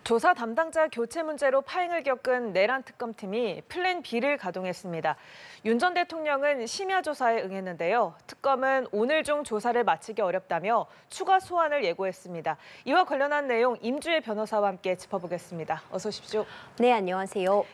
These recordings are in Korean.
조사 담당자 교체 문제로 파행을 겪은 내란 특검팀이 플랜 B를 가동했습니다. 윤 전 대통령은 심야 조사에 응했는데요. 특검은 오늘 중 조사를 마치기 어렵다며 추가 소환을 예고했습니다. 이와 관련한 내용 임주혜 변호사와 함께 짚어보겠습니다. 어서 오십시오. 네, 안녕하세요.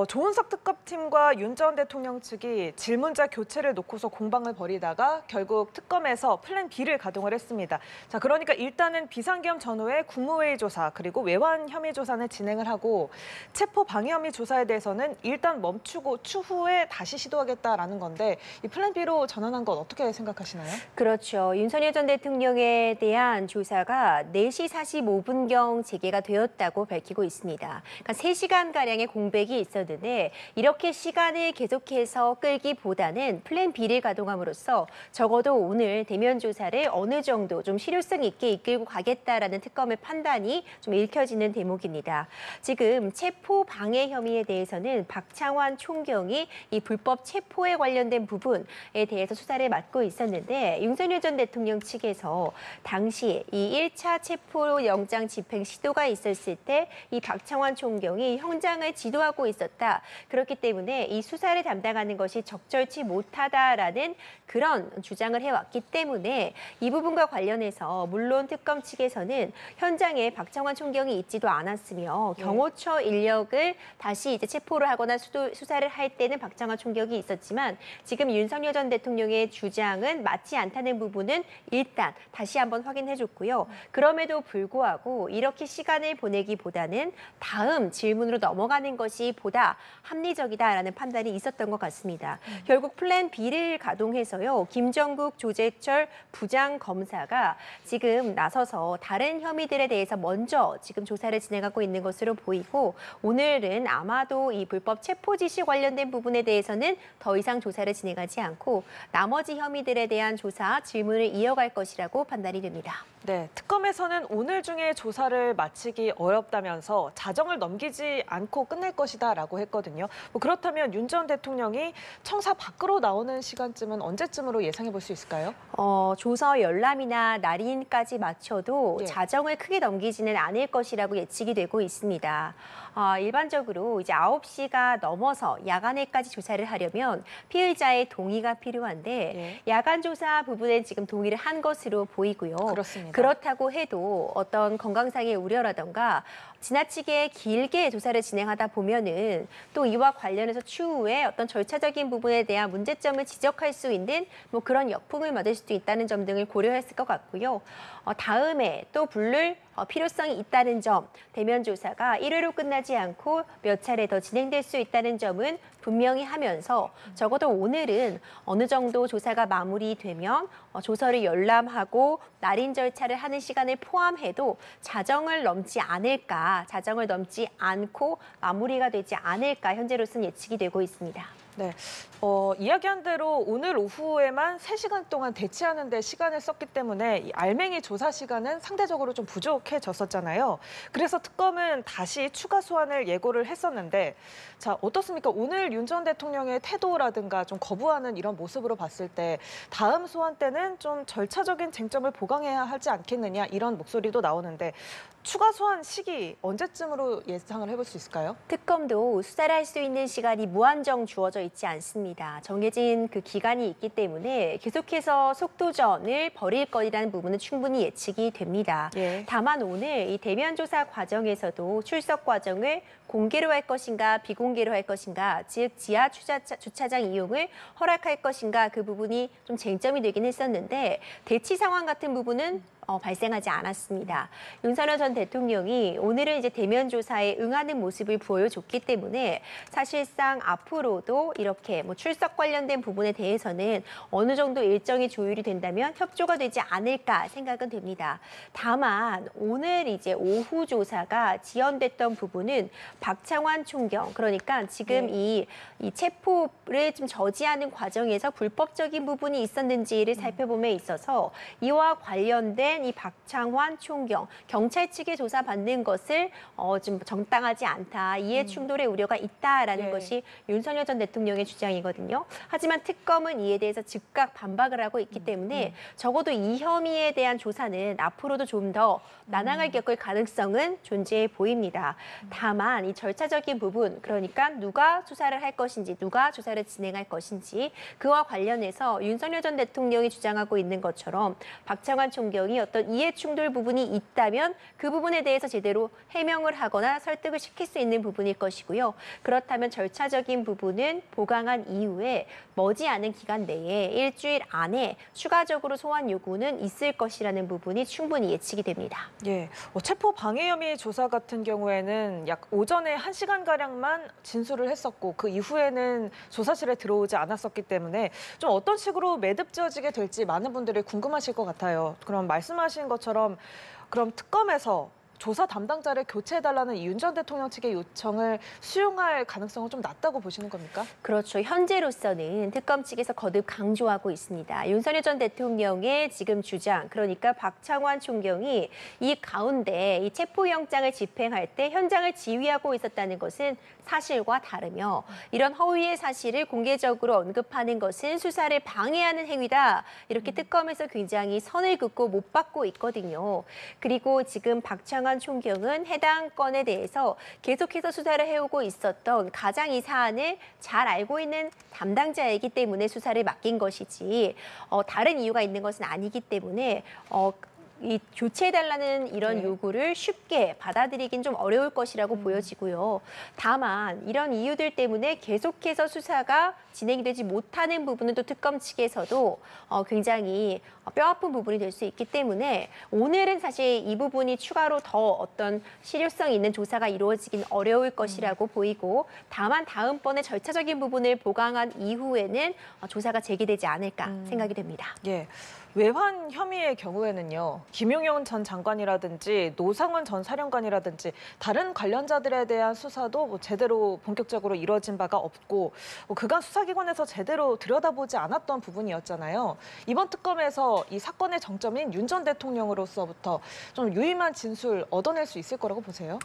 조은석 특검팀과 윤 전 대통령 측이 질문자 교체를 놓고서 공방을 벌이다가 결국 특검에서 플랜 B를 가동을 했습니다. 자, 그러니까 일단은 비상계엄 전후의 국무회의 조사 그리고 외환 혐의 조사는 진행을 하고 체포 방해 혐의 조사에 대해서는 일단 멈추고 추후에 다시 시도하겠다라는 건데 이 플랜 B로 전환한 건 어떻게 생각하시나요? 그렇죠. 윤석열 전 대통령에 대한 조사가 4시 45분경 재개가 되었다고 밝히고 있습니다. 그러니까 3시간가량의 공백이 있었는데 이렇게 시간을 계속해서 끌기보다는 플랜 B를 가동함으로써 적어도 오늘 대면 조사를 어느 정도 좀 실효성 있게 이끌고 가겠다라는 특검의 판단이 좀 읽혀지는 대목입니다. 지금 체포 방해 혐의에 대해서는 박창환 총경이 이 불법 체포에 관련된 부분에 대해서 수사를 맡고 있었는데 윤석열 전 대통령 측에서 당시 이 1차 체포 영장 집행 시도가 있었을 때 이 박창환 총경이 현장을 지도하고 있었다. 그렇기 때문에 이 수사를 담당하는 것이 적절치 못하다라는 그런 주장을 해왔기 때문에 이 부분과 관련해서 물론 특검 측에서는 현장에 박창환 총경이 있지도 않았으며 경호처 인력을 다시 이제 체포를 하거나 수사를 할 때는 박창환 총경이 있었지만 지금 윤석열 전 대통령의 주장은 맞지 않다는 부분은 일단 다시 한번 확인해줬고요. 그럼에도 불구하고 이렇게 시간을 보내기보다는 다음 질문으로 넘어가는 것이 보다 합리적이다라는 판단이 있었던 것 같습니다. 결국 플랜 B를 가동해서요. 김정국 조재철 부장검사가 지금 나서서 다른 혐의들에 대해서 먼저 지금 조사를 진행하고 있는 것으로 보이고 오늘은 아마도 이 불법 체포 지시 관련된 부분에 대해서는 더 이상 조사를 진행하지 않고 나머지 혐의들에 대한 조사, 질문을 이어갈 것이라고 판단이 됩니다. 네, 특검에서는 오늘 중에 조사를 마치기 어렵다면서 자정을 넘기지 않고 끝낼 것이다라고 했거든요. 그렇다면 윤 전 대통령이 청사 밖으로 나오는 시간쯤은 언제쯤으로 예상해 볼 수 있을까요? 조서 열람이나 날인까지 맞춰도 예. 자정을 크게 넘기지는 않을 것이라고 예측이 되고 있습니다. 일반적으로 이제 9시가 넘어서 야간에까지 조사를 하려면 피의자의 동의가 필요한데 야간 조사 부분에 지금 동의를 한 것으로 보이고요. 그렇습니다. 그렇다고 해도 어떤 건강상의 우려라던가 지나치게 길게 조사를 진행하다 보면은 또 이와 관련해서 추후에 어떤 절차적인 부분에 대한 문제점을 지적할 수 있는 뭐 그런 역풍을 맞을 수도 있다는 점 등을 고려했을 것 같고요. 다음에 또 부를 필요성이 있다는 점, 대면 조사가 1회로 끝나지 않고 몇 차례 더 진행될 수 있다는 점은 분명히 하면서 적어도 오늘은 어느 정도 조사가 마무리되면 조서를 열람하고 날인 절차를 하는 시간을 포함해도 자정을 넘지 않을까, 자정을 넘지 않고 마무리가 되지 않을까 현재로서는 예측이 되고 있습니다. 네, 이야기한 대로 오늘 오후에만 3시간 동안 대치하는 데 시간을 썼기 때문에 이 알맹이 조사 시간은 상대적으로 좀 부족해졌었잖아요. 그래서 특검은 다시 추가 소환을 예고를 했었는데 자, 어떻습니까? 오늘 윤 전 대통령의 태도라든가 좀 거부하는 이런 모습으로 봤을 때 다음 소환 때는 좀 절차적인 쟁점을 보강해야 하지 않겠느냐 이런 목소리도 나오는데 추가 소환 시기 언제쯤으로 예상을 해볼 수 있을까요? 특검도 수사를 할 수 있는 시간이 무한정 주어져 있지 않습니다. 정해진 그 기간이 있기 때문에 계속해서 속도전을 벌일 거라는 부분은 충분히 예측이 됩니다. 다만 오늘 이 대면 조사 과정에서도 출석 과정을 공개로 할 것인가 비공개로 할 것인가, 즉 지하 주차장 이용을 허락할 것인가 그 부분이 좀 쟁점이 되긴 했었는데 대치 상황 같은 부분은 발생하지 않았습니다. 윤석열 전 대통령이 오늘은 이제 대면 조사에 응하는 모습을 보여줬기 때문에 사실상 앞으로도 이렇게 뭐 출석 관련된 부분에 대해서는 어느 정도 일정이 조율이 된다면 협조가 되지 않을까 생각은 됩니다. 다만 오늘 이제 오후 조사가 지연됐던 부분은 박창환 총경, 그러니까 지금 네. 이 체포를 좀 저지하는 과정에서 불법적인 부분이 있었는지를 살펴봄에 있어서 이와 관련된 이 박창환 총경, 경찰 측에 조사받는 것을 좀 정당하지 않다, 이해 충돌의 우려가 있다라는 예. 것이 윤석열 전 대통령의 주장이거든요. 하지만 특검은 이에 대해서 즉각 반박을 하고 있기 때문에 적어도 이 혐의에 대한 조사는 앞으로도 좀 더 난항을 겪을 가능성은 존재해 보입니다. 다만 이 절차적인 부분, 그러니까 누가 수사를 할 것인지, 누가 조사를 진행할 것인지, 그와 관련해서 윤석열 전 대통령이 주장하고 있는 것처럼 박창환 총경이 어떤 이해 충돌 부분이 있다면 그 부분에 대해서 제대로 해명을 하거나 설득을 시킬 수 있는 부분일 것이고요. 그렇다면 절차적인 부분은 보강한 이후에 머지않은 기간 내에 일주일 안에 추가적으로 소환 요구는 있을 것이라는 부분이 충분히 예측이 됩니다. 예, 체포 방해 혐의 조사 같은 경우에는 약 오전에 1시간가량만 진술을 했었고 그 이후에는 조사실에 들어오지 않았었기 때문에 좀 어떤 식으로 매듭지어지게 될지 많은 분들이 궁금하실 것 같아요. 그럼 말씀하신 것처럼 그럼 특검에서 조사 담당자를 교체해달라는 윤 전 대통령 측의 요청을 수용할 가능성은 좀 낮다고 보시는 겁니까? 그렇죠. 현재로서는 특검 측에서 거듭 강조하고 있습니다. 윤석열 전 대통령의 지금 주장, 그러니까 박창환 총경이 이 가운데 이 체포영장을 집행할 때 현장을 지휘하고 있었다는 것은 사실과 다르며 이런 허위의 사실을 공개적으로 언급하는 것은 수사를 방해하는 행위다. 이렇게 특검에서 굉장히 선을 긋고 못 받고 있거든요. 그리고 지금 박창환 총경은 해당 건에 대해서 계속해서 수사를 해오고 있었던 가장 이 사안을 잘 알고 있는 담당자이기 때문에 수사를 맡긴 것이지 다른 이유가 있는 것은 아니기 때문에 이 교체해달라는 이런 네. 요구를 쉽게 받아들이긴 좀 어려울 것이라고 보여지고요. 다만 이런 이유들 때문에 계속해서 수사가 진행이 되지 못하는 부분은 또 특검 측에서도 굉장히 뼈아픈 부분이 될 수 있기 때문에 오늘은 사실 이 부분이 추가로 더 어떤 실효성 있는 조사가 이루어지긴 어려울 것이라고 보이고, 다만 다음번에 절차적인 부분을 보강한 이후에는 조사가 재개되지 않을까 생각이 됩니다. 예. 외환 혐의의 경우에는요, 김용현 전 장관이라든지 노상원 전 사령관이라든지 다른 관련자들에 대한 수사도 제대로 본격적으로 이루어진 바가 없고 그간 수사기관에서 제대로 들여다보지 않았던 부분이었잖아요. 이번 특검에서 이 사건의 정점인 윤 전 대통령으로서부터 좀 유의미한 진술 얻어낼 수 있을 거라고 보세요?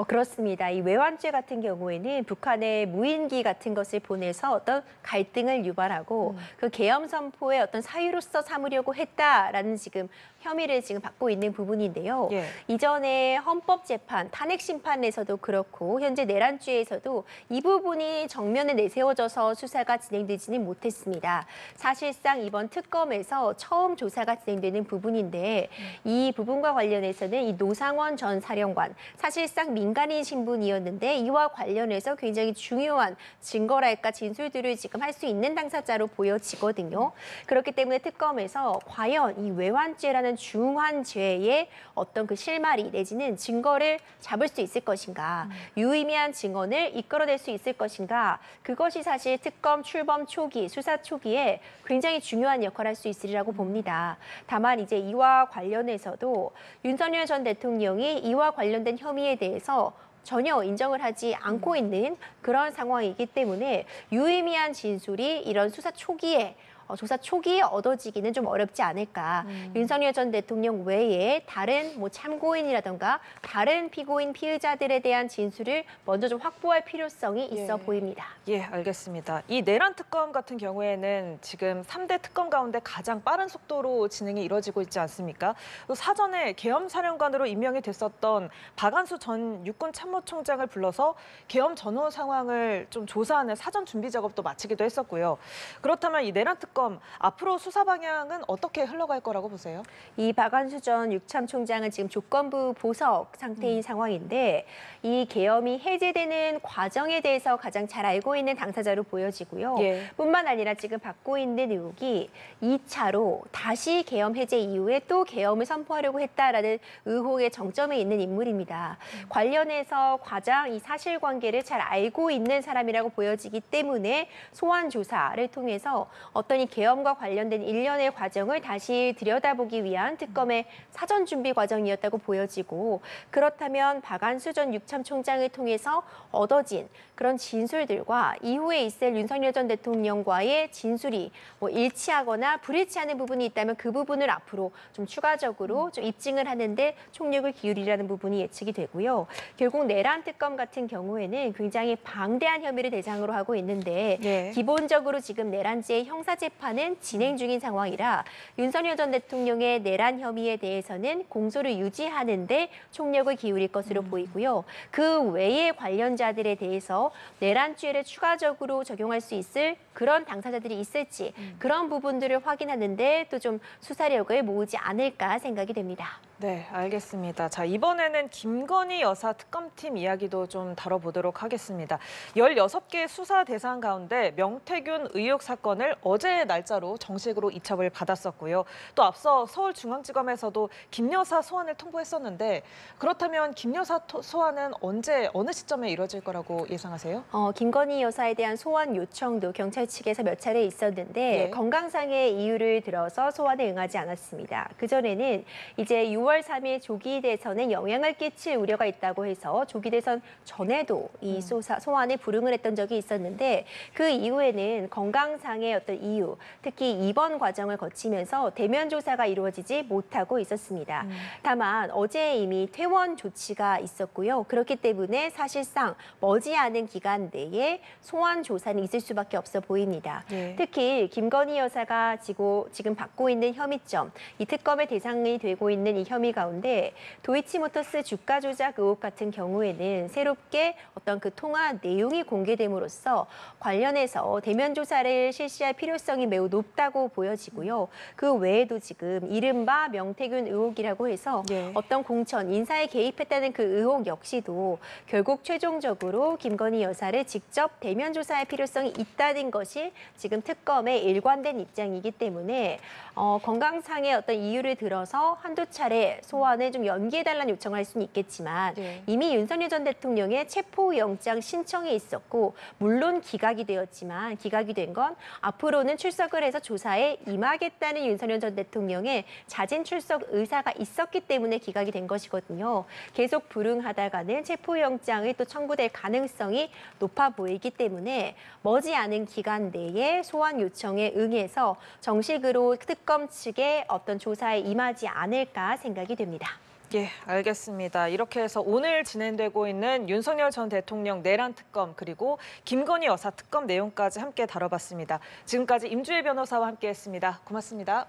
그렇습니다. 이 외환죄 같은 경우에는 북한의 무인기 같은 것을 보내서 어떤 갈등을 유발하고 그 계엄 선포의 어떤 사유로서 삼으려고 했다라는 지금 혐의를 지금 받고 있는 부분인데요. 예. 이전에 헌법재판, 탄핵심판에서도 그렇고 현재 내란죄에서도 이 부분이 정면에 내세워져서 수사가 진행되지는 못했습니다. 사실상 이번 특검에서 처음 조사가 진행되는 부분인데 이 부분과 관련해서는 이 노상원 전 사령관, 사실상 민간인 신분이었는데 이와 관련해서 굉장히 중요한 증거랄까 진술들을 지금 할 수 있는 당사자로 보여지거든요. 그렇기 때문에 특검에서 과연 이 외환죄라는 중한 죄의 어떤 그 실마리 내지는 증거를 잡을 수 있을 것인가, 유의미한 증언을 이끌어낼 수 있을 것인가, 그것이 사실 특검 출범 초기, 수사 초기에 굉장히 중요한 역할을 할 수 있으리라고 봅니다. 다만 이제 이와 관련해서도 윤석열 전 대통령이 이와 관련된 혐의에 대해서 전혀 인정을 하지 않고 있는 그런 상황이기 때문에 유의미한 진술이 이런 수사 초기에 조사 초기에 얻어지기는 좀 어렵지 않을까. 윤석열 전 대통령 외에 다른 참고인이라던가 다른 피고인 피의자들에 대한 진술을 먼저 좀 확보할 필요성이 있어 보입니다. 예, 알겠습니다. 이 내란 특검 같은 경우에는 지금 3대 특검 가운데 가장 빠른 속도로 진행이 이루어지고 있지 않습니까? 또 사전에 계엄 사령관으로 임명이 됐었던 박안수 전 육군 참모총장을 불러서 계엄 전후 상황을 좀 조사하는 사전 준비 작업도 마치기도 했었고요. 그렇다면 이 내란 특검 앞으로 수사 방향은 어떻게 흘러갈 거라고 보세요? 이 박안수 전 육참총장은 지금 조건부 보석 상태인 상황인데 이 계엄이 해제되는 과정에 대해서 가장 잘 알고 있는 당사자로 보여지고요. 예. 뿐만 아니라 지금 받고 있는 의혹이 2차로 다시 계엄 해제 이후에 또 계엄을 선포하려고 했다라는 의혹의 정점에 있는 인물입니다. 관련해서 가장 이 사실관계를 잘 알고 있는 사람이라고 보여지기 때문에 소환 조사를 통해서 어떤 이 이 계엄과 관련된 일련의 과정을 다시 들여다보기 위한 특검의 사전 준비 과정이었다고 보여지고, 그렇다면 박안수 전 육참 총장을 통해서 얻어진 그런 진술들과 이후에 있을 윤석열 전 대통령과의 진술이 일치하거나 불일치하는 부분이 있다면 그 부분을 앞으로 좀 추가적으로 좀 입증을 하는데 총력을 기울이라는 부분이 예측이 되고요. 결국 내란 특검 같은 경우에는 굉장히 방대한 혐의를 대상으로 하고 있는데 네. 기본적으로 지금 내란죄의 형사 재판은 진행 중인 상황이라 윤석열 전 대통령의 내란 혐의에 대해서는 공소를 유지하는데 총력을 기울일 것으로 보이고요. 그 외의 관련자들에 대해서 내란죄를 추가적으로 적용할 수 있을 그런 당사자들이 있을지 그런 부분들을 확인하는데 또 좀 수사력을 모으지 않을까 생각이 됩니다. 네, 알겠습니다. 자, 이번에는 김건희 여사 특검팀 이야기도 좀 다뤄보도록 하겠습니다. 16개 수사 대상 가운데 명태균 의혹 사건을 어제의 날짜로 정식으로 이첩을 받았었고요. 또 앞서 서울중앙지검에서도 김 여사 소환을 통보했었는데 그렇다면 김 여사 소환은 언제, 어느 시점에 이루어질 거라고 예상하세요? 김건희 여사에 대한 소환 요청도 경찰 측에서 몇 차례 있었는데 네. 건강상의 이유를 들어서 소환에 응하지 않았습니다. 그전에는 이제 6월 3일 조기 대선에 영향을 끼칠 우려가 있다고 해서 조기 대선 전에도 이 소환에 불응을 했던 적이 있었는데 그 이후에는 건강상의 어떤 이유, 특히 입원 과정을 거치면서 대면 조사가 이루어지지 못하고 있었습니다. 다만 어제 이미 퇴원 조치가 있었고요. 그렇기 때문에 사실상 머지않은 기간 내에 소환 조사는 있을 수밖에 없어 보입니다. 네. 특히 김건희 여사가 지금 받고 있는 혐의점, 이 특검의 대상이 되고 있는 이 혐의 가운데 도이치모터스 주가 조작 의혹 같은 경우에는 새롭게 어떤 그 통화 내용이 공개됨으로써 관련해서 대면 조사를 실시할 필요성이 매우 높다고 보여지고요. 그 외에도 지금 이른바 명태균 의혹이라고 해서 네. 어떤 공천, 인사에 개입했다는 그 의혹 역시도 결국 최종적으로 김건희 여사를 직접 대면 조사할 필요성이 있다는 것이 지금 특검의 일관된 입장이기 때문에 건강상의 어떤 이유를 들어서 한두 차례 소환을 좀 연기해달라는 요청을 할 수는 있겠지만 네. 이미 윤석열 전 대통령의 체포영장 신청이 있었고 물론 기각이 되었지만 기각이 된 건 앞으로는 출석을 해서 조사에 임하겠다는 윤석열 전 대통령의 자진 출석 의사가 있었기 때문에 기각이 된 것이거든요. 계속 불응하다가는 체포영장이 또 청구될 가능성이 높아 보이기 때문에 머지않은 기간 내에 소환 요청에 응해서 정식으로 특검 측의 어떤 조사에 임하지 않을까 생각이 됩니다. 예, 알겠습니다. 이렇게 해서 오늘 진행되고 있는 윤석열 전 대통령 내란 특검 그리고 김건희 여사 특검 내용까지 함께 다뤄봤습니다. 지금까지 임주혜 변호사와 함께했습니다. 고맙습니다.